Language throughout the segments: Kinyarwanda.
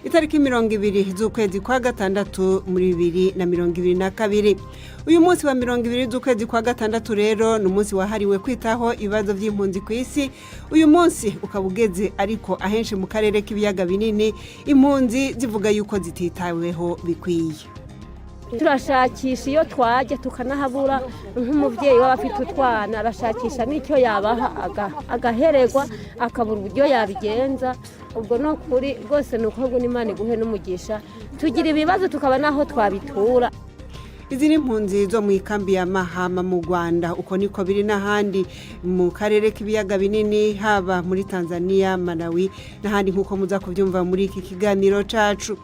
itariki 20 z'ukwezi kwa gatandatu muri 2022. Uyu munsi wa 20 z'ukwezi kwa gatandatu rero ni umunsi wahariwe kwitaho ibibazo by'impunzi ku isi. Uyu munsi ukabugeze ariko ahenshi mu karere k'ibiyaga binini impunzi zivuga yuko zititaweho bikwiye. Turashakisha iyo twaje tukanahabura nk'umuvyeyi w'abafite utwana arashakisha n'icyo yabaha agahererwa akabura uburyo yabigenza. Ubwo no kuri rwose nuko ngo n'Imana iguhe n'umugisha tugira ibibazo tukaba naho twabitura. Izi ni impunzi zo mu ikambi ya Mahama mu Rwanda, uko niko biri n'ahandi mu karere k'ibiyaga binini haba muri Tanzania, Malawi n'ahandi nk'uko muza kubyumva muri iki kiganiro cacu.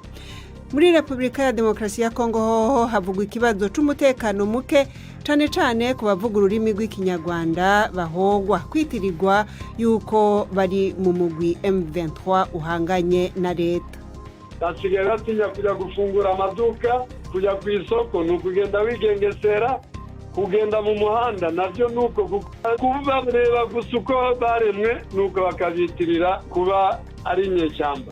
Muri Republika ya Demokarasi ya Kongo hoho havugwa ikibazo c'umutekano muke cane cane ku bavuga ururimi rw'ikinyarwanda bahogwa kwitirirwa yuko bari mu mugwi M23 uhanganye na leta. Basigaye batinya kujya gufungura amaduka, kujya ku isoko, n'ukugenda wigengesera, kugenda mu muhanda navyo nuko kuba bareba gusa uko baremwe nuko bakabitirira kuba ari inyeshyamba.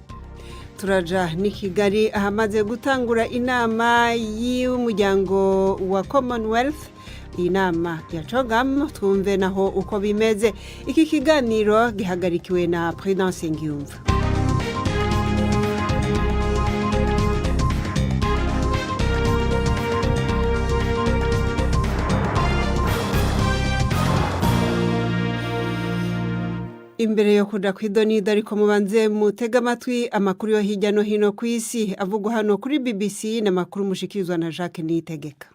Turaja ni Kigali ahamaze gutangura inama y'umuryango wa Commonwealth. Inama ya CHOGM twumve naho uko bimeze. Iki kiganiro gihagarikiwe na Prudence Iyumvure. Imbere yo kuja kwidonida ariko mubanze mutega amatwi amakuru yo hirya no hino ku isi avugwa hano kuri BBC n'amakuru mushikirizwa na Jacques Niyitegeka.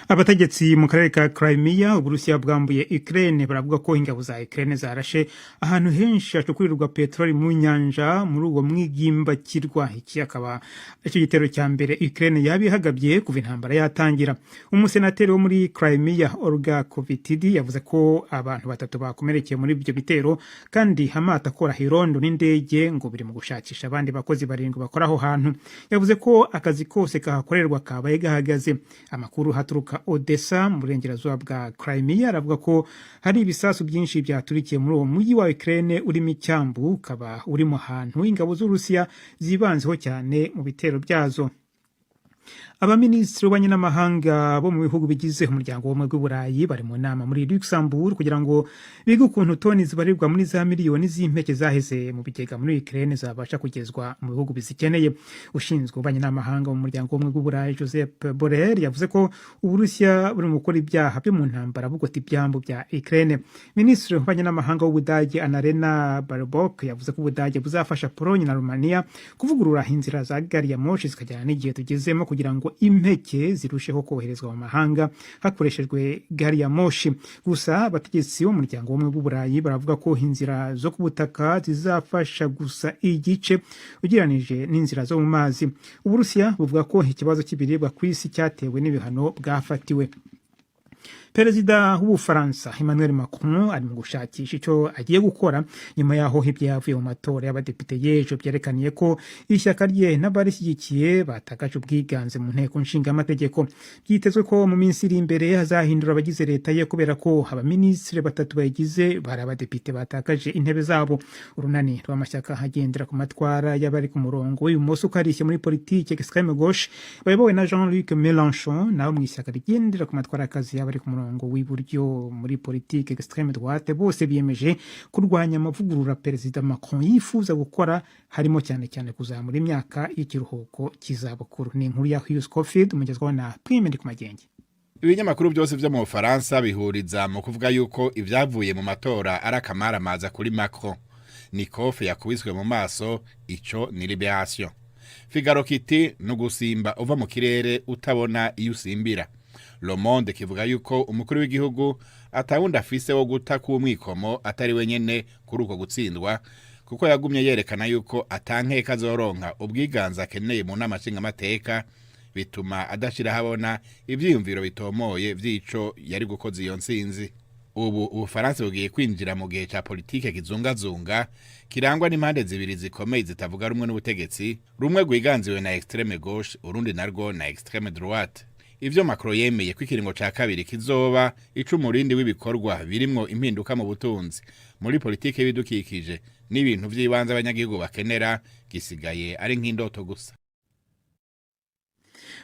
Abategetsi mu karere ka Crimea Uburusiya bwambuye Ukraine baravuga ko ingabo za Ukraine zarashe ahantu henshi hacukurirwa petroli mu nyanja muri uwo mwigimbakirwa. Iki akaba icyo gitero cya mbere Ukraine yabihagabye kuva intambara yatangira. Umusenateri wo muri Crimea Olga Kovitidi yavuze ko abantu batatu bakomerekeye muri ibyo bitero kandi hamata akora hirondo n'indege ngo biri mu gushakisha abandi bakozi barindwi bakora aho hantu. Yavuze ko akazi kose kahakorerwa kabaye gahagaze. Amakuru haturuka Odessa mu burengerazuba bwa Crimea aravuga ko hari ibisasu byinshi byaturikiye muri uwo mujyi wa Ukraine urimo icyambu ukaba urimo ahantu ingabo z'Urusiya zibanzeho cyane mu bitero byazo. Abaminisitiri b'abanyamahanga bo mu bihugu bigize umuryango w'ubumwe bw'Uburayi bari mu nama muri Luxembourg kugira ngo bige ukuntu toni zibarirwa muri za miliyoni z'impeke zaheze mu bigega muri Ukraine zabasha kugezwa mu bihugu bizikeneye. Ushinzwe abanyamahanga mu muryango w'ubumwe bw'Uburayi Joseph Borrell yavuze ko Uburusiya buri mu gukora ibyaha byo mu ntambara bugota ibyambu bya Ukraine. Minisitiri w'abanyamahanga w'Ubudage Annalena Baerbock yavuze ko Ubudage buzafasha Pologne na Romania kuvugurura inzira za gari ya moshi zikajyana n'igihe tugezemo kugira ngo impeke zirusheho koherezwa mu mahanga hakoreshejwe gari ya moshi. Gusa abategetsi b'umuryango w'ubumwe bw'Uburayi baravuga ko inzira zo ku butaka zizafasha gusa igice ugereranije n'inzira zo mu mazi. Uburusiya buvuga ko ikibazo cy'ibiribwa ku isi cyatewe n'ibihano bwafatiwe. Perezida w'Ubufaransa Emmanuel Macron ari mu gushakisha icyo agiye gukora nyuma yaho ibyo yavuye mu matora y'abadepite y'ejo byerekaniye ko ishyaka rye n'abarishyigikiye batakaje ubwiganze mu nteko nshingamategeko. Byitezwe ko mu minsi iri imbere hazahindura abagize leta ye kubera ko abaminisitiri batatu bayigize bari abadepite batakaje intebe zabo. Urunani rw'amashyaka hagendera ku matwara y'abari ku murongo w'ibumoso ukarishye muri politike extreme gauche bayobowe na Jean-Luc Mélenchon naho mu ishyaka rigendera ku matwara akazi y'abari ku murongo w'iburyo muri politike extreme droite bose biyemeje kurwanya amavugurura Perezida Macron yifuza gukora harimo cyane cyane kuzamura imyaka y'ikiruhuko kizabukuru. Ni inkuru ya Hugh Scofield umugezwaho na Prime ndi ku magenge. Ibinyamakuru byose byo mu Bufaransa bihuriza mu kuvuga yuko ibyavuye mu matora ari akamaramaza kuri Macron. Ni kofe yakubiswe mu maso, ico ni liberation. Figaro kiti nugusimba uva mu kirere utabona iyo usimbira. Le Monde kivuga yuko umukuru w'igihugu atawundi afise wo guta ku mwikomo atari wenyene kuri uko gutsindwa kuko yagumye yerekana yuko atankeka zoronka ubwiganza akeneye mu nama nshingamateka bituma adashira habona ivyiyumviro bitomoye vyico yari gukoza iyo ntsinzi. Ubu Ubufaransa bugiye kwinjira mu gihe ca politike kizungazunga kirangwa n'impande zibiri zikomeye zitavuga rumwe n'ubutegetsi, rumwe rwiganziwe na extreme gauche urundi narwo na extreme droite. ivyo Macron yemeye ko ikiringo ca kabiri kizoba icumurindi w'ibikorwa birimwo impinduka mu butunzi muri politike y'ibidukikije n'ibintu vy'ibanze abanyagihugu bakenera gisigaye ari nk'indoto gusa.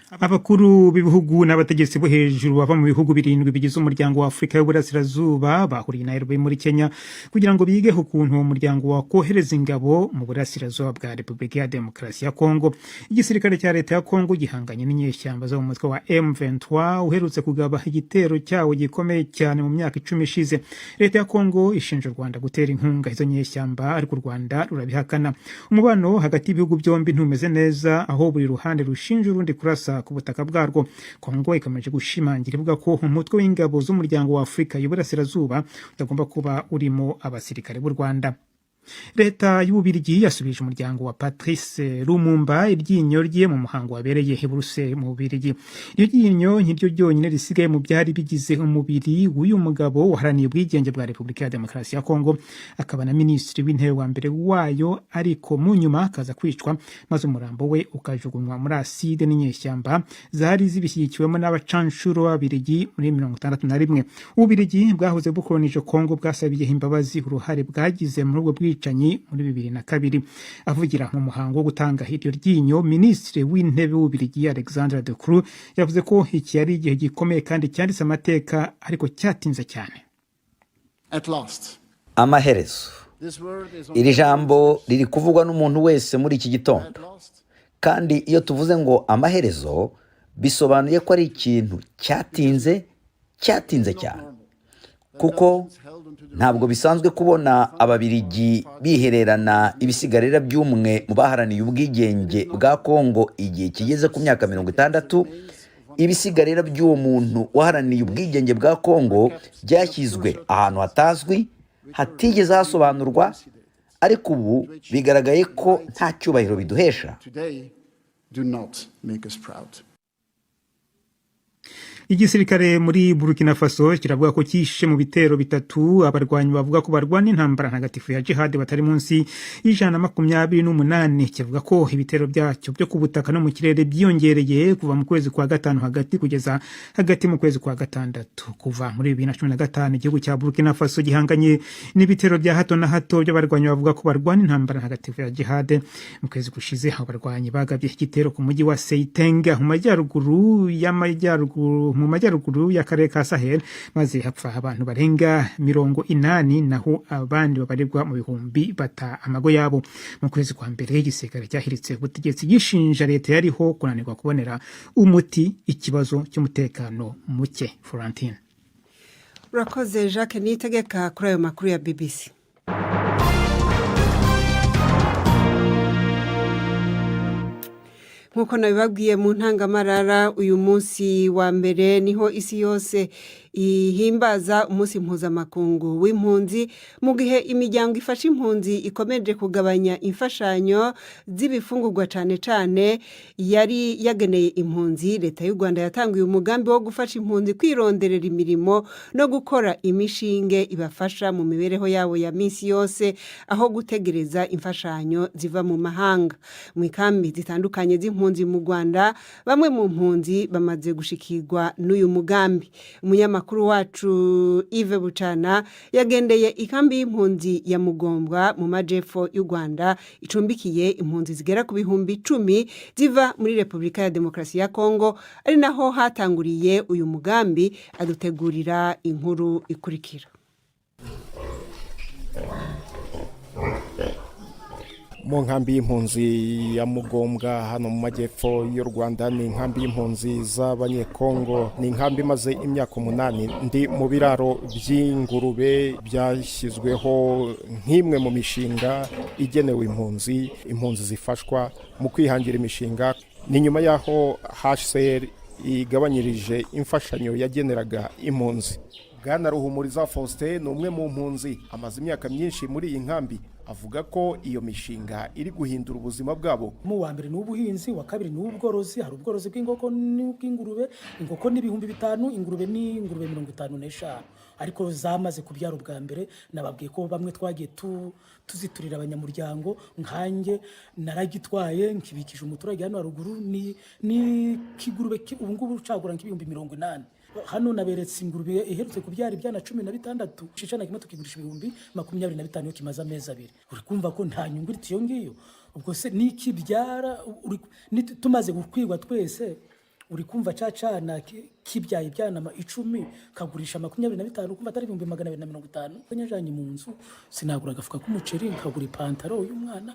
Abakuru b'ibihugu n'abategetsi bo hejuru bava mu bihugu birindwi bigize umuryango wa Afrika y'Uburasirazuba bahuriye Nairobi muri Kenya kugira ngo bige ukuntu uwo muryango wakohereza ingabo mu burasirazuba bwa Repubulika ya Demokarasi ya Kongo. Igisirikare cya leta ya Kongo gihanganye n'inyeshyamba zo mu mutwe wa M23 uherutse kugaba igitero cyawo gikomeye cyane mu myaka 10 ishize. Leta ya Kongo ishinja u Rwanda gutera inkunga izo nyeshyamba ariko u Rwanda rurabihakana. Umubano hagati y'ibihugu byombi ntumeze neza aho buri ruhande rushinja urundi kurasa ku butaka bwarwo. Kongo ikomeje gushimangira ivuga ko umutwe w'ingabo z'umuryango wa Afrika y'Uburasirazuba utagomba kuba urimo abasirikare b'u Rwanda. Leta y'Ububirigi yasubije umuryango wa Patrice Lumumba iryinyo rye mu muhango wabereye i Bruxelles mu Bubirigi. Iryo ryinyo niryo ryonyine risigaye mu byari bigize umubiri w'uyu mugabo waharaniye ubwigenge bwa Repubulika ya Demokarasi ya Kongo, akaba na minisitiri w'intebe wa mbere wayo, ariko mu nyuma akaza kwicwa maze umurambo we ukajugunywa muri aside n'inyeshyamba zari zibishyigikiwemo n'abacanshuro b'Ababirigi muri 1961. Ububirigi bwahoze bukolonije Kongo bwasabiye imbabazi uruhare bwagize muri ubwo bwicanyi muri 2002. Avugira mu muhango wo gutanga iryo ryinyo, minisitiri w'intebe w'Ububirigi Alexandre de Kuri yavuze ko iki yari igihe gikomeye kandi cyanditse amateka ariko cyatinze cyane. Amaherezo, iri jambo riri kuvugwa n'umuntu wese muri iki gitondo, kandi iyo tuvuze ngo amaherezo bisobanuye ko ari ikintu cyatinze cyane, kuko ntabwo bisanzwe kubona Ababirigi bihererana ibisigarira by'umwe mu baharaniye ubwigenge bwa Kongo igihe kigeze ku myaka 60. Ibisigarira by'uwo muntu waharaniye ubwigenge bwa Kongo byashyizwe ahantu hatazwi, hatigeze hasobanurwa, ariko ubu bigaragaye ko nta cyubahiro biduhesha. Igisirikare muri Burkina Faso kiravuga ko kishe mu bitero bitatu abarwanyi bavuga ko barwana intambara ntagatifu ya jihad batari munsi y'128. Kivuga ko ibitero byacyo byo kubutaka no mu kirere byiyongereye kuva mu kwezi kwa gatanu hagati kugeza hagati mu kwezi kwa gatandatu. Kuva muri 2015 igihugu cya Burkina Faso gihanganye n'ibitero bya hato na hato by'abarwanyi bavuga ko barwana intambara ntagatifu ya jihad. Mu kwezi gushize abarwanyi bagabye igitero ku mujyi wa Seitenga mu majyaruguru y'akarere ka Sahel, maze hapfa abantu barenga 80, naho abandi babarirwa mu bihumbi bata amago yabo. Mu kwezi kwa mbere igisirikare cyahiritse ubutegetsi gishinja leta yariho kunanirwa kubonera umuti ikibazo cy'umutekano muke. Florentine urakoze Jacques Nitegeka kuri ayo makuru ya BBC. Nkuko nabibabwiye mu ntangamarara, uyu munsi wa mbere niho isi yose ihimbaza umunsi mpuzamakungu w'impunzi, mu gihe imiryango ifasha impunzi ikomeje kugabanya imfashanyo z'ibifungurwa cyane yari yageneye impunzi. Leta y'u Rwanda yatanguye umugambi wo gufasha impunzi kwironderera imirimo no gukora imishinge ibafasha mu mibereho yabo ya minsi yose, aho gutegereza imfashanyo ziva mu mahanga. Mu ikambi zitandukanye z'impunzi mu Rwanda, bamwe mu mpunzi bamaze gushikirwa n'uyu mugambi. Umunyamakuru wacu Yves Bucana yagendeye ikambi y'impunzi ya Mugombwa mu majepfo y'u Rwanda icumbikiye impunzi zigera ku bihumbi 10 ziva muri Repubulika ya Demokarasi ya Kongo, ari naho hatanguriye uyu mugambi. Adutegurira inkuru ikurikira. Mu nkambi y'impunzi ya Mugombwa hano mu majyepfo y'u Rwanda, ni inkambi y'impunzi z'abanyekongo. Ni inkambi maze imyaka 8. Ndi mu biraro by'ingurube byashyizweho nk'imwe mu mishinga igenewe impunzi zifashwa mu kwihangira imishinga. Ni nyuma yaho HCR igabanyirije imfashanyo yageneraga impunzi. Bwana Ruhumuriza Faustin ni umwe mu mpunzi, amaze imyaka myinshi muri iyi nkambi. avuga ko iyo mishinga iri guhindura ubuzima bwabo. Mu wa mbere n'ubuhinzi, wa kabiri n'ubworozi, hari ubworozi bw'inkoko n'ubw'ingurube, inkoko ni 5,000, ingurube ni 55, ariko zamaze kubyara ubwa mbere. Nababwiye ko bamwe twagiye tuziturira abanyamuryango, nkanjye naragitwaye nkibikije umuturage hano haruguru, ni kigurube ubu ngubu ucagura nk'ibihumbi 80. Hano naberetse ingurube iherutse kubyara ibyana 16, cicana kimwe tukigurisha 25,000 yo kimaze amezi 2. Uri kumva ko nta nyungu iri iyo ngiyo. Ubwo se niki byara tumaze gukwirwa twese, uri kumva cacana kibyaye ibyana 10 kagurisha 25, kumva atari 250. Nyajanye mu nzu sinagura agafuka k'umuceri, nkagura ipantaro y'umwana.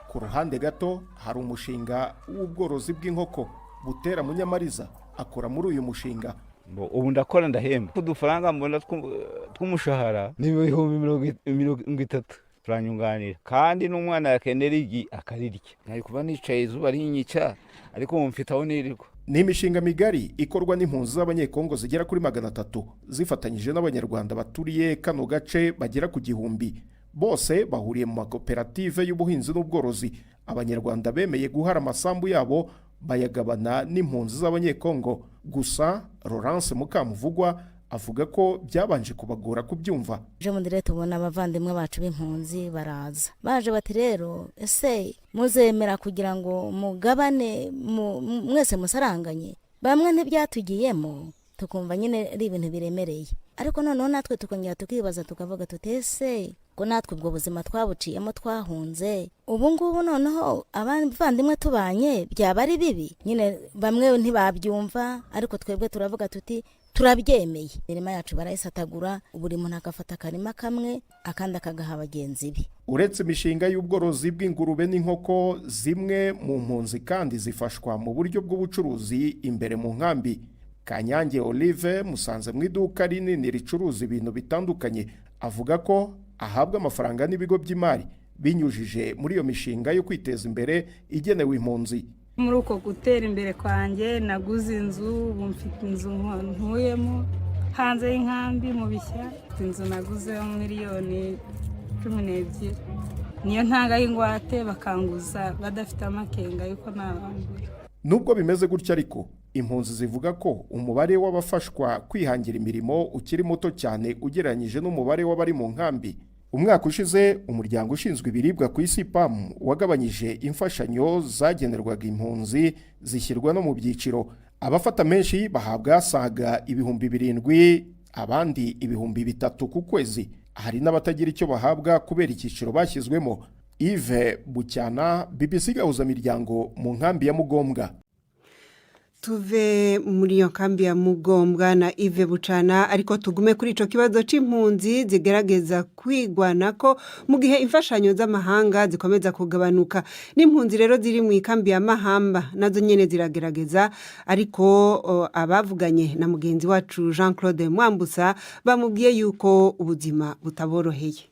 Ku ruhande gato hari umushinga w'ubworozi bw'inkoko. Butera Munyamariza akora muri uyu mushinga. Ubu ndakora ndahemba udufaranga mbona tw'umushahara ni 30,000 turanyunganira, kandi n'umwana yakenera igi akarirya. Nari kuba nicaye izuba rinyica, ariko mfite aho nirirwa. Ni imishinga migari ikorwa n'impunzi z'abanyekongo zigera kuri 300 zifatanyije n'abanyarwanda baturiye kano gace bagera ku 1,000. Bose bahuriye mu makoperative y'ubuhinzi n'ubworozi. Abanyarwanda bemeye guhara amasambu yabo bayagabana n'impunzi z'abanyekongo. Gusa Laurence Mukamuvugwa avuga ko byabanje kubagora kubyumva. Je mundire tubona abavandimwe bacu b'impunzi baraza, baje bati rero ese muzemera kugira ngo mugabane mwese musaranganye. Bamwe ntibyatugiyemo, tukumva nyine ari ibintu biremereye, ariko noneho natwe tukongera tukibaza tukavuga tutese ko natwe ubwo buzima twabuciyemo twahunze, ubu ngubu noneho abavandimwe tubanye byaba ari bibi. Nyine bamwe ntibabyumva, ariko twebwe turavuga tuti turabyemeye. Imirima yacu barayisatagura, buri muntu agafata akarima kamwe akandi akagaha bagenzi be. Uretse imishinga y'ubworozi bw'ingurube n'inkoko, zimwe mu mpunzi kandi zifashwa mu buryo bw'ubucuruzi imbere mu nkambi. Kanyange Olive musanze mu iduka rinini ricuruza ibintu bitandukanye, avuga ko ahabwa amafaranga n'ibigo by'imari binyujije muri iyo mishinga yo kwiteza imbere igenewe impunzi. Muri uko gutera imbere kwanjye naguze inzu, ubu mfite inzu ntuyemo hanze y'inkambi mu Bishya. Inzu naguze miliyoni 12, niyo ntanga y'ingwate bakanguza badafite amakenga yuko nabambura. Nubwo bimeze gutya ariko impunzi zivuga ko umubare w'abafashwa kwihangira imirimo ukiri muto cyane ugereranyije n'umubare w'abari mu nkambi. Umwaka ushize umuryango ushinzwe ibiribwa ku isi PAM wagabanyije imfashanyo zagenerwaga impunzi zishyirwa no mu byiciro. Abafata menshi bahabwa saga 7,000, abandi 3,000 ku kwezi. Hari n'abatagira icyo bahabwa kubera icyiciro bashyizwemo. Yves Bucyana, BBC Gahuza Miryango mu nkambi ya Mugombwa. Tuve muri iyo kambi ya Mugombwa na Yves Bucana, ariko tugume kuri ico kibazo c'impunzi zigerageza kwigwana ko mu gihe imfashanyo z'amahanga zikomeza kugabanuka. N'impunzi rero ziri mu ikambi ya Mahamba nazo nyene ziragerageza, ariko abavuganye na mugenzi wacu Jean Claude Mwambusa bamubwiye yuko ubuzima butaboroheye.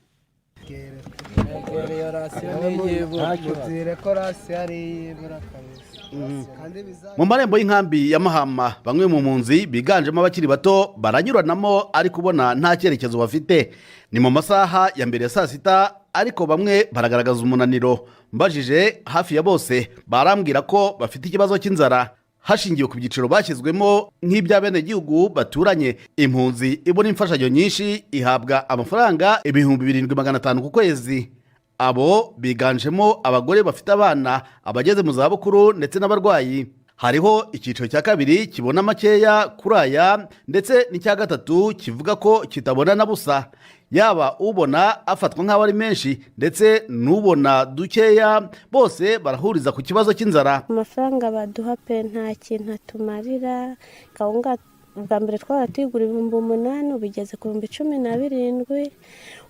Mu marembo y'inkambi ya Mahama bamwe mu mpunzi biganjemo abakiri bato baranyuranamo, ariko ubona nta cyerekezo bafite. Ni mu masaha ya mbere ya saa sita, ariko bamwe baragaragaza umunaniro. Mbajije hafi ya bose barambwira ko bafite ikibazo cy'inzara hashingiwe ku byiciro bashyizwemo nk'iby'abenegihugu baturanye. Impunzi ibona imfashanyo nyinshi ihabwa amafaranga 7,500 ku kwezi. Abo biganjemo abagore bafite abana, abageze mu zabukuru ndetse n'abarwayi. Hariho icyiciro cya kabiri kibona makeya kuri aya, ndetse n'icya gatatu kivuga ko kitabona na busa. Yaba ubona afatwa nk'aho ari menshi ndetse n'ubona dukeya, bose barahuriza ku kibazo cy'inzara. Amafaranga baduha pe nta kintu atumarira. Kawunga bwa mbere twara tuyigura 8,000, ubigeze ku 17,000.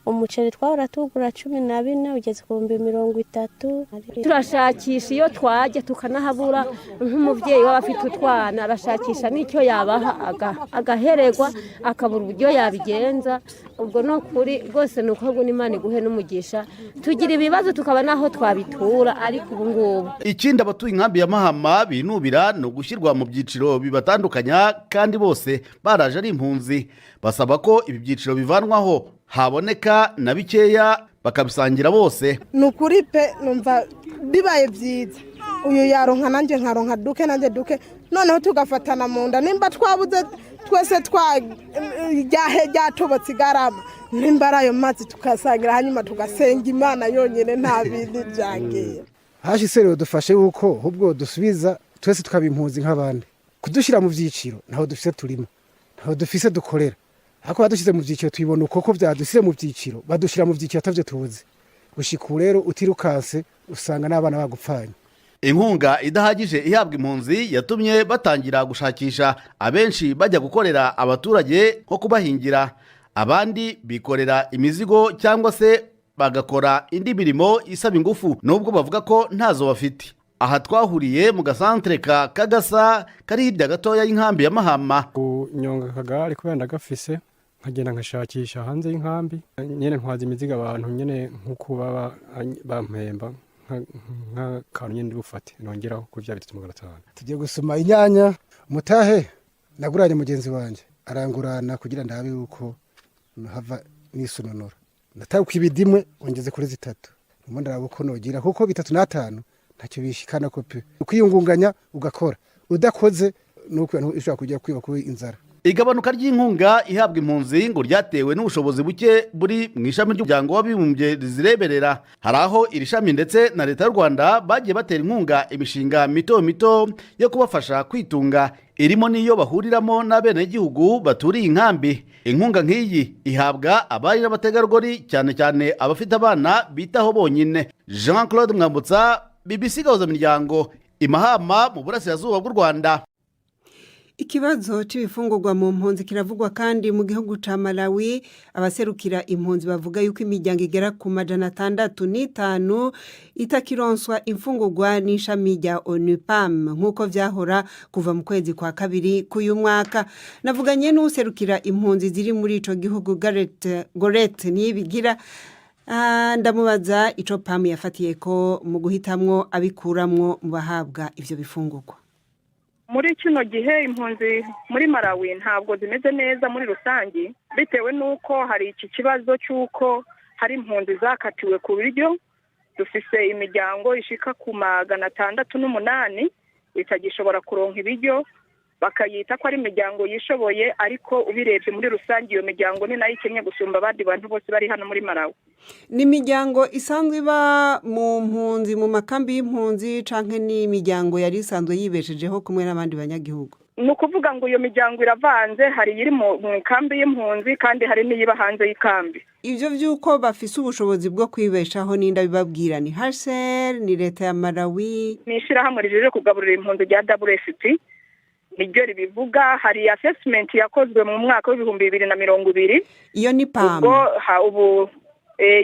umuceri twahora tugura 14 ugeze ku 30. turashakisha iyo twajya tukanahabura nk'umubyeyi w'abafite utwana arashakisha n'icyo yabaha agaheregwa akabura uburyo yabigenza. Ubwo no kuri rwose nuko ngo n'Imana iguhe n'umugisha tugira ibibazo tukaba naho twabitura ariko ubu ngubu. Ikindi abatuye inkambi ya Mahama binubira no gushyirwa mu byiciro bibatandukanya kandi bose baraje ari impunzi, basaba ko ibi byiciro bivanwaho haboneka na bikeya bakabisangira bose. Nukuri pe numva bibaye byiza, uyu yaronka nanjye nkaronka duke nanjye duke, noneho tugafatana mu nda nimba twabuze twese ryatobotse igarama nimba ayo mazi tukasangira hanyuma tugasenga Imana yonyine nta bindi byangiye. Hashise rero dufashe yuko ahubwo dusubiza twese tukabimpunzi nk'abandi, kudushyira mu byiciro naho dufise turimo, naho dufise dukorera. Hako badushyize mu byiciro tubibona uko byadushyize mu byiciro, badushyira mu byiciro atavyo tuzi. Gushika rero utirukanse usanga n'abana bagupfanye. Inkunga idahagije ihabwa impunzi yatumye batangira gushakisha, abenshi bajya gukorera abaturage nko kubahingira, abandi bikorera imizigo cyangwa se bagakora indi mirimo isaba ingufu nubwo bavuga ko ntazo bafite. Aha twahuriye mu gasantre ka Kagasa kari hirya gatoya y'inkambi ya Mahama. Kunyonga kagari kubera ndagafise nkagenda nkashakisha hanze y'inkambi, nyene ntwaza imizigo abantu nyene nkuko baba bampemba nka nyene ndufate nongeraho ku bya 500. Tugiye gusoma inyanya mutahe naguranye mugenzi wanje arangurana kugira ndabe uko hava nisunonora. Ndataye kwibidimwe ongeze kuri 3. Umuntu arabuko nogira kuko 3 ntacyo bishikana ko pe. Ukwiyungunganya ugakora. Udakoze nuko ushaka kujya kwiba ku inzara. Igabanuka ry'inkunga ihabwa impunzi ngo ryatewe n'ubushobozi buke buri mu ishami ry'umuryango w'abibumbye rizireberera. Hari aho iri shami ndetse na leta y'u Rwanda bagiye batera inkunga imishinga mito mito yo kubafasha kwitunga, irimo niyo bahuriramo n'abenegihugu baturiye inkambi. Inkunga nk'iyi ihabwa abari n'abategarugori cyane cyane abafite abana bitaho bonyine. Jean-Claude Mwambutsa, BBC Gahuza Miryango, Imahama mu burasirazuba bw'u Rwanda. Ikibazo c'ibifungurwa mu mpunzi kiravugwa kandi mu gihugu ca Malawi. Abaserukira impunzi bavuga yuko imiryango igera ku 605 itakironswa imfungurwa n'ishami rya ONUPAM nkuko vyahora kuva mu kwezi kwa kabiri k'uyu mwaka. Navuganye n'userukira impunzi ziri muri ico gihugu Gorete Niyibigira, ndamubaza ico PAM yafatiye ko mu guhitamwo abikuramwo mu bahabwa ivyo bifungurwa. Muri kino gihe impunzi muri Malawi ntabwo zimeze neza muri rusangi, bitewe nuko hari iki kibazo cyuko hari impunzi zakatiwe ku biryo. Dufise imiryango ishika ku 608 itagishobora kuronka ibiryo, bakayita ko ari imiryango yishoboye, ariko ubirebye muri rusangi iyo miryango ni nayo ikenye gusumba abandi bantu bose bari hano muri Malawi. Ni imiryango isanzwe ba mu mpunzi mu makambi y'impunzi canke ni imiryango yari isanzwe yibeshejeho kumwe n'abandi banyagihugu? Nukuvuga ngo iyo miryango iravanze, hari iri mu kambi y'impunzi kandi hari n'iyiba hanze y'ikambi. Ivyo vyuko bafise ubushobozi bwo kwibeshaho ninda bibabwira ni HCR, ni leta ya Malawi, ni ishirahamwe rijeje kugaburira impunzi rya WFP. Niryo ribivuga. Hari assessment yakozwe mu mwaka wa 2020. Iyo ni PAM. Ubu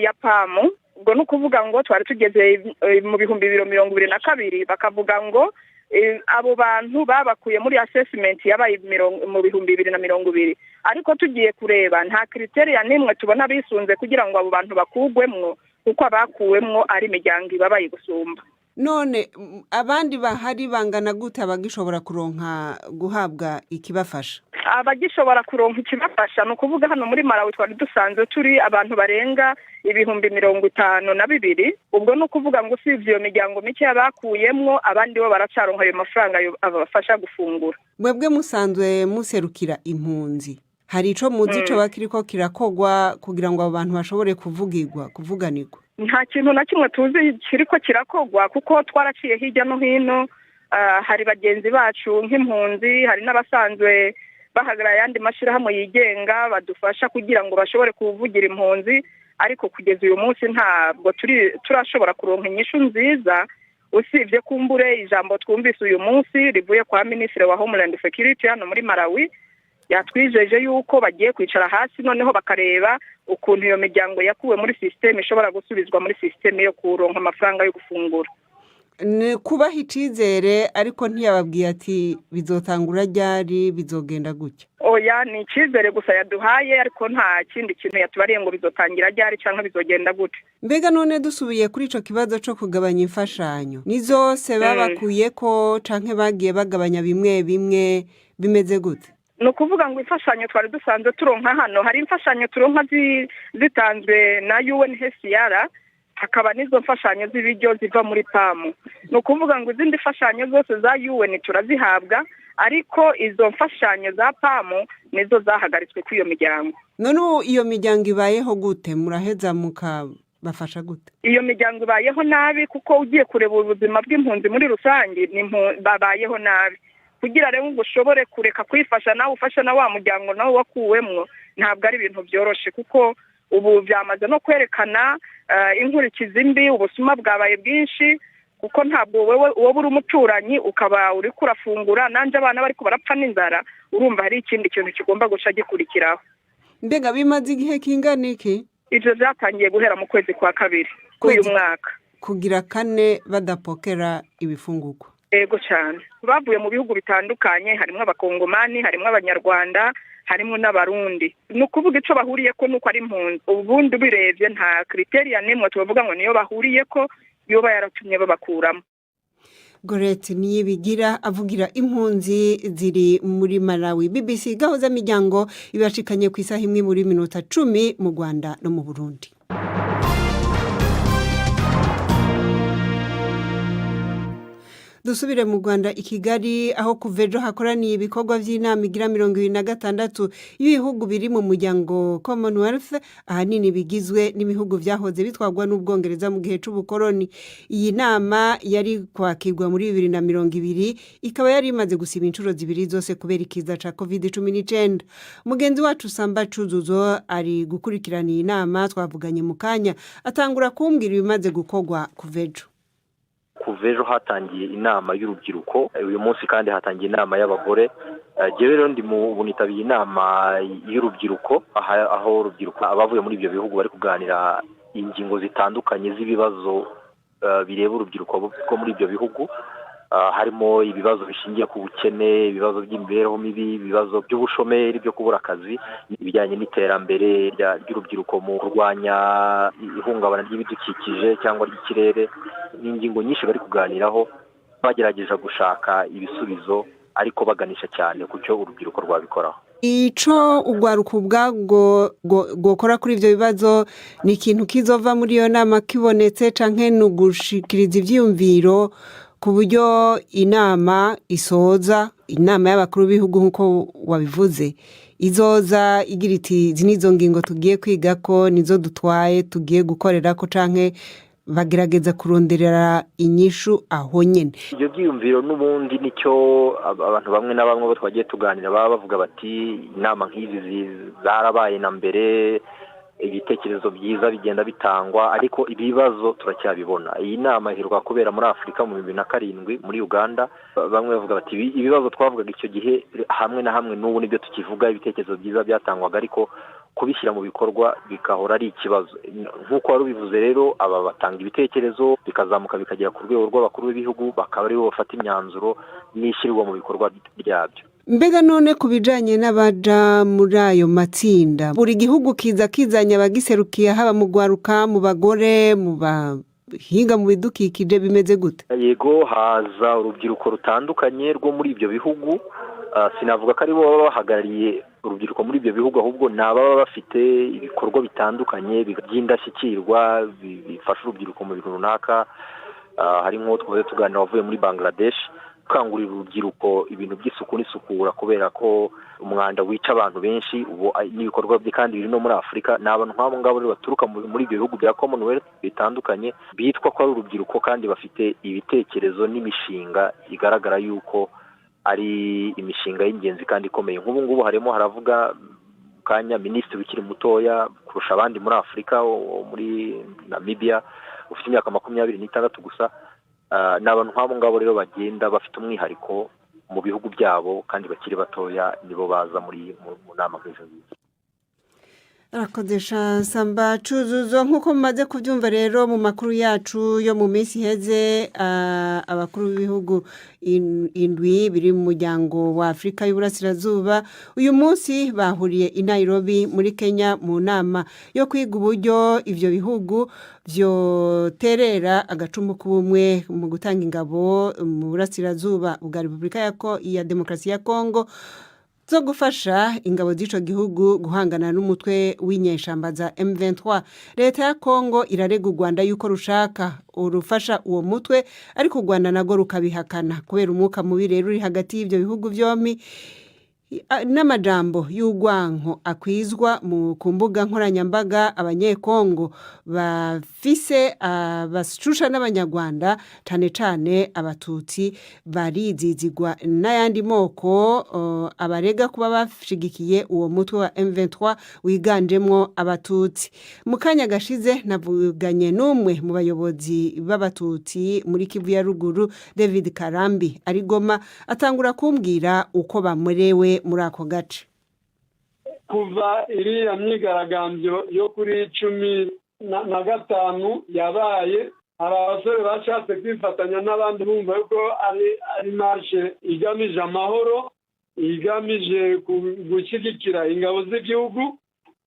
ya PAM. Ubwo nukuvuga ngo twari tugeze mu 2022 bakavuga ngo abo bantu babakuye muri assessment yabaye mu 2020, ariko tugiye kureba nta criteria nimwe tubona bisunze kugira ngo abo bantu bakugwemwo, kuko abakuwemwo ari imiryango babaye gusumba. None abandi bahari bangana gute abagishobora kuronka guhabwa ikibafasha? Abagishobora kuronka ikibafasha nukuvuga hano muri Malawi twari dusanzwe turi abantu barenga 52,000. Ubwo nukuvuga ngo usivye iyo miryango mike yabakuyemwo, abandi bo baracaronka ayo mafaranga abafasha gufungura. Mwebwe musanzwe muserukira impunzi, hari ico muzi ico bakiriko kirakogwa kugira ngo abo bantu bashobore kuvuganirwa? Nta kintu na kimwe tuzi kiriko kirakogwa, kuko twaraciye hirya no hino. Hari bagenzi bacu nk'impunzi, hari n'abasanzwe bahagarara yandi mashirahamwe yigenga badufasha kugira ngo bashobore kuvugira impunzi, ariko kugeza uyu munsi ntabwo turashobora kuronka inyishu nziza, usivye kumbure ijambo twumvise uyu munsi rivuye kwa Ministre wa Homeland Security hano muri Malawi, yatwijeje yuko bagiye kwicara hasi noneho bakareba ukuntu iyo miryango yakuwe muri systeme ishobora gusubizwa muri systeme yo kuronka amafaranga yo gufungura. Ni kubaha icizere ariko ntiyababwiye ati bizotangura ryari bizogenda gutya. Oya, ni icizere gusa yaduhaye ariko nta kindi kintu yatubariye ngo bizotangira ryari cyangwa bizogenda gute. Mbega none dusubiye kuri ico kibazo cyo kugabanya imfashanyo, ni zose babakuye ko canke bagiye bagabanya bimwe bimwe bimeze gute? No kuvuga ngo imfashanyo twari dusanzwe turonka hano, hari imfashanyo turonka zitanzwe na UNHCR, hakaba nizo mfashanyo z'ibiryo ziva muri PAM. No kuvuga ngo izindi mfashanyo zose za UN turazihabwa, ariko izo mfashanyo za PAM nizo zahagaritswe kuri iyo miryango. None iyo miryango ibayeho gute? Muraheza mukabafasha gute? Iyo miryango ibayeho nabi kuko ugiye kureba ubuzima bw'impunzi muri rusange babayeho nabi. Kugira rero ngo ushobore kureka kwifasha nawe ufasha na wa muryango nawe wakuwemwo, ntabwo ari ibintu byoroshe kuko ubu byamaze no kwerekana inkurikizi mbi, ubusuma bwabaye bwinshi kuko ntabwo wowe uri umuturanyi ukaba uri kurafungura nanje abana bari barapfa n'inzara, urumva hari ikindi kintu kigomba guca gikurikiraho. Mbega bimaze igihe kingana iki? Ivyo byatangiye guhera mu kwezi kwa kabiri k'uyu mwaka, kugira kane badapokera ibifungurwa. Ego cyane, bavuye mu bihugu bitandukanye, harimo abakongomani, harimo abanyarwanda, harimo n'abarundi. Ni ukuvuga ico bahuriye ko nuko ari impunzi. Ubundi birebye nta criteria nimwe tuvuga ngo niyo bahuriye ko yoba yaratumye babakuramo. Gorete Niyibigira avugira impunzi ziri muri Malawi. BBC gahuza miryango ibashikanye ku isaha imwe muri minota 10 mu Rwanda no mu Burundi. Dusubire mu Rwanda i Kigali aho kuvejo hakoraniye ibikorwa by'inama igira 26 y'ibihugu biri mu muryango Commonwealth, ahanini bigizwe n'ibihugu byahoze bitwagwa n'Ubwongereza mu gihe c'ubukoroni. Iyi nama yari kwakirwa muri 2020 ikaba yari imaze gusiba inshuro zibiri zose kubera ikiza ca COVID-19. Mugenzi wacu Samba Cuzuzo ari gukurikirana iyi nama, twavuganye mu kanya atangura kumbwira ibimaze gukorwa kuvejo. Kuvejo hatangiye inama y'urubyiruko, uyu munsi kandi hatangiye inama y'abagore. Jewe rero ndi mu bunitabiye inama y'urubyiruko, aho urubyiruko abavuye muri ibyo bihugu bari kuganira ingingo zitandukanye z'ibibazo bireba urubyiruko bwo muri ibyo bihugu. Harimo ibibazo bishingiye ku bukene, ibibazo by'imibereho mibi, ibibazo by'ubushomeri, byo kubura akazi, ibijyanye n'iterambere ry'urubyiruko mu kurwanya ihungabana ry'ibidukikije cyangwa ry'ikirere. N'ingingo nyinshi bari kuganiraho bagerageje gushaka ibisubizo ariko baganisha cyane ku cyo urubyiruko rwabikoraho. Ico ugwaruka ubwago gukora kuri ivyo bibazo ni ikintu kizova muri iyo nama kibonetse canke nugushikiriza ivyiyumviro ku buryo inama isoza, inama y'abakuru b'ibihugu nkuko wabivuze izoza igira iti izi nizo ngingo tugiye kwiga ko nizo dutwaye tugiye gukorera ko canke bagerageza kuronderera inyishu aho nyene. Ibyo byiyumviro n'ubundi nicyo abantu bamwe na bamwe bo twagiye tuganira baba bavuga bati inama nk'izi zarabaye na mbere, ibitekerezo byiza bigenda bitangwa, ariko ibibazo turacyabibona. Iyi nama iheruka kubera muri Afrika mu 2007 muri Uganda. Bamwe bavuga bati ibibazo twavugaga icyo gihe hamwe na hamwe n'ubu nibyo tukivuga, ibitekerezo byiza byatangwaga ariko kubishyira mu bikorwa bikahora ari ikibazo. Nk'uko wari ubivuze rero, aba batanga ibitekerezo bikazamuka bikagera ku rwego rw'abakuru b'ibihugu, bakaba aribo bafata imyanzuro n'ishyirwa mu bikorwa byabyo. Mbega none kubijanye n'abaja muri ayo matsinda, buri gihugu kizanye abagiserukiye, haba mu gwaruka, mu bagore, mu bahinga mu bidukikije, bimeze gute? Yego, haza urubyiruko rutandukanye rwo muri ibyo bihugu. Sinavuga ko ari bo baba bahagarariye urubyiruko muri ibyo bihugu, ahubwo ni ababa bafite ibikorwa bitandukanye by'indashyikirwa bifasha urubyiruko mu bintu runaka. Harimo twaje tuganira wavuye muri Bangladesh gukangurira urubyiruko ibintu by'isuku n'isukura, kubera ko umwanda wica abantu benshi. Ubu n'ibikorwa bye kandi biri no muri Afrika. Ni abantu nk'abo ngabo baturuka muri ibyo bihugu bya Commonwealth bitandukanye, bitwa ko ari urubyiruko kandi bafite ibitekerezo n'imishinga igaragara yuko ari imishinga y'ingenzi kandi ikomeye. Nk'ubu ngubu haravuga kanya minisitiri ukiri mutoya kurusha abandi muri Afrika, muri Namibia, ufite imyaka 26 gusa. N'abantu nk'abo ngabo rero bagenda bafite umwihariko mu bihugu byabo kandi bakiri batoya nibo baza mu nama nk'izo ngizo. arakodesha samba cuzuzo nk'uko mumaze kubyumva rero mu makuru yacu yo mu minsi iheze abakuru b'ibihugu indwi biri mu muryango wa Afurika y'Uburasirazuba uyu munsi bahuriye i Nairobi muri Kenya mu nama yo kwiga uburyo ivyo bihugu vyoterera agacumu k'ubumwe mu gutanga ingabo mu Burasirazuba bwa Repubulika ya Demokarasi ya Kongo zo gufasha ingabo z'ico gihugu guhangana n'umutwe w'inyeshamba za M23. Leta ya Kongo irarega u Rwanda yuko rushaka urufasha uwo mutwe ariko u Rwanda nago rukabihakana kubera umwuka mubi rero uri hagati y'ivyo bihugu vyombi n'amajambo y'ugwanko akwizwa mu kumbuga nkoranyambaga abanyekongo bafise abashusha n'abanyarwanda cane abatutsi barizizigwa n'ayandi moko abarega kuba bashigikiye uwo mutwe wa M23 wiganjemwo abatutsi. Mu kanya gashize navuganye n'umwe mu bayobozi b'abatutsi muri Kivu ya ruguru David Karambi ari Goma atangura kumbwira uko bamurewe muri ako gace. Kuva iriya myigaragambyo yo kuri 15 yabaye hari abasore bashatse kwifatanya n'abandi bumva yuko ari marshe igamije amahoro igamije gushyigikira ingabo z'igihugu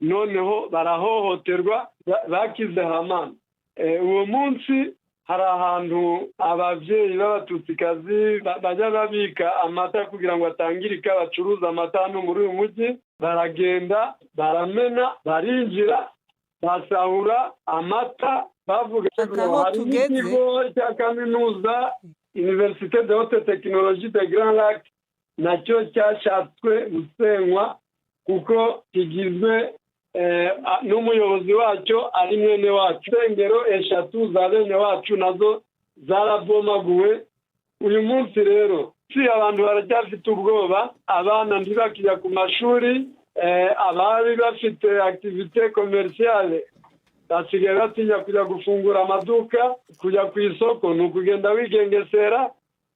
noneho barahohoterwa bakize hamana. Uwo munsi hari ahantu abavyeyi b'abatutsikazi bajya babika amata kugira ngo atangirika bacuruza amata hano muri uyu mujyi baragenda baramena barinjira basahura amata bavuga ngo hari ikigo cya kaminuza Université de Haute Technologie de Grand Lac nacyo cyashatswe gusenywa kuko kigizwe n'umuyobozi wacyo ari mwene wacu. Insengero eshatu za bene wacu nazo zarabomaguwe. Uyu munsi rero si abantu baracyafite ubwoba, abana ntibakijya ku mashuri, abari bafite activité commerciale basigaye batinya kujya gufungura amaduka, kujya ku isoko ni ukugenda wigengesera,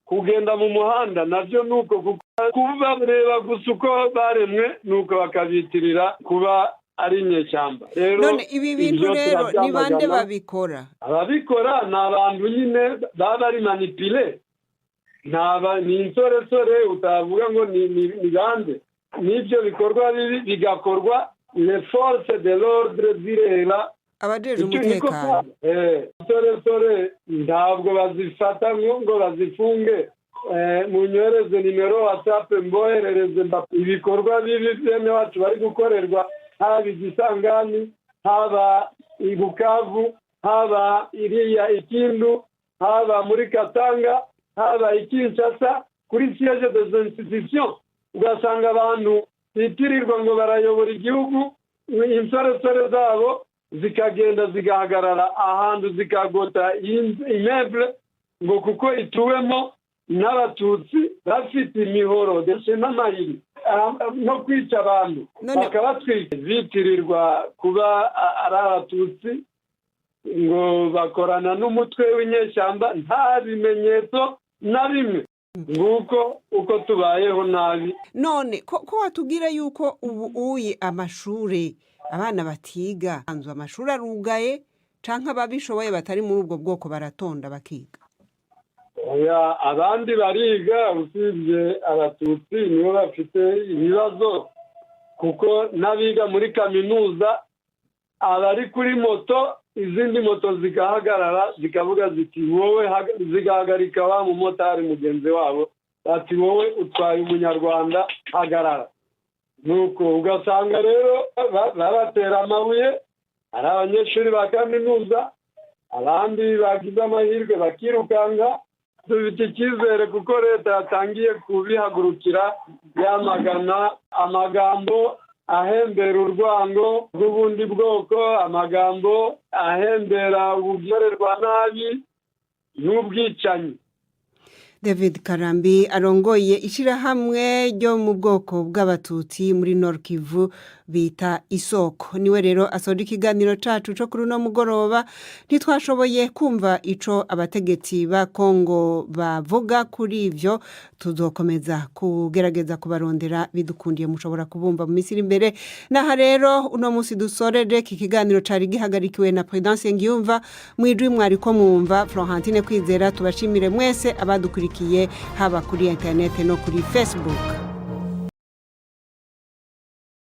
kugenda mu muhanda navyo nuko kuba bareba gusa uko baremwe nuko bakabitirira kuba ari inyeshyamba. None ibi bintu rero ni bande babikora? Ababikora ni abantu nyine baba ari manipule, ni insoresore utavuga ngo ni bande. N'ibyo bikorwa bigakorwa les forces de l'ordre zireba abajeje umutekano. Insoresore ntabwo bazifata ngo bazifunge. Munyoreze nimero WhatsApp mboherereze ibikorwa bibi bene wacu bari gukorerwa haba igisangani, haba i Bukavu, haba iriya Ikindu, haba muri Katanga, haba i Kinshasa, kuri siège des institutions. Ugasanga abantu bitirirwa ngo barayobora igihugu, insoresore zabo zikagenda zigahagarara ahantu zikagota immeuble ngo kuko ituwemo n'abatutsi bafite imihoro ndetse n'amayiri no kwica abantu bakabatwika, bitirirwa kuba ari abatutsi ngo bakorana n'umutwe w'inyeshyamba nta bimenyetso na bimwe. Nguko uko tubayeho nabi. None ko watubwira yuko ubu uyi amashure abana batiga, anzu amashuri arugaye canke ababishoboye batari muri ubwo bwoko baratonda bakiga? Oya, abandi bariga usibye abatutsi nibo bafite ibibazo kuko nabiga muri kaminuza abari kuri moto izindi moto zigahagarara zikavuga ziti wowe zigahagarika wa mumotari mugenzi wabo ati wowe utwaye umunyarwanda hagarara. Nuko ugasanga rero babatera amabuye ari abanyeshuri ba kaminuza, abandi bagize amahirwe bakirukanga. Dufite icyizere kuko leta yatangiye kubihagurukira yamagana amagambo ahembera urwango rw'ubundi bwoko, amagambo ahembera ubugererwa nabi n'ubwicanyi. David Karambi arongoye ishirahamwe ryo mu bwoko bw'abatutsi muri Nord Kivu bita Isoko. Niwe rero asoje ikiganiro cacu cyo kuri no mugoroba, ntitwashoboye kumva ico abategetsi ba Kongo bavuga kuri ivyo. Tuzokomeza kugerageza kubarondera bidukundiye, mushobora kubumva mu misiri imbere. Naha rero uno musi dusoreje kikiganiro cari gihagarikiwe na Prudence Ngiyumva, mwijwi mwariko mwumva Florentine Kwizera. Tubashimire mwese abadukurikiye haba kuri internet no kuri Facebook.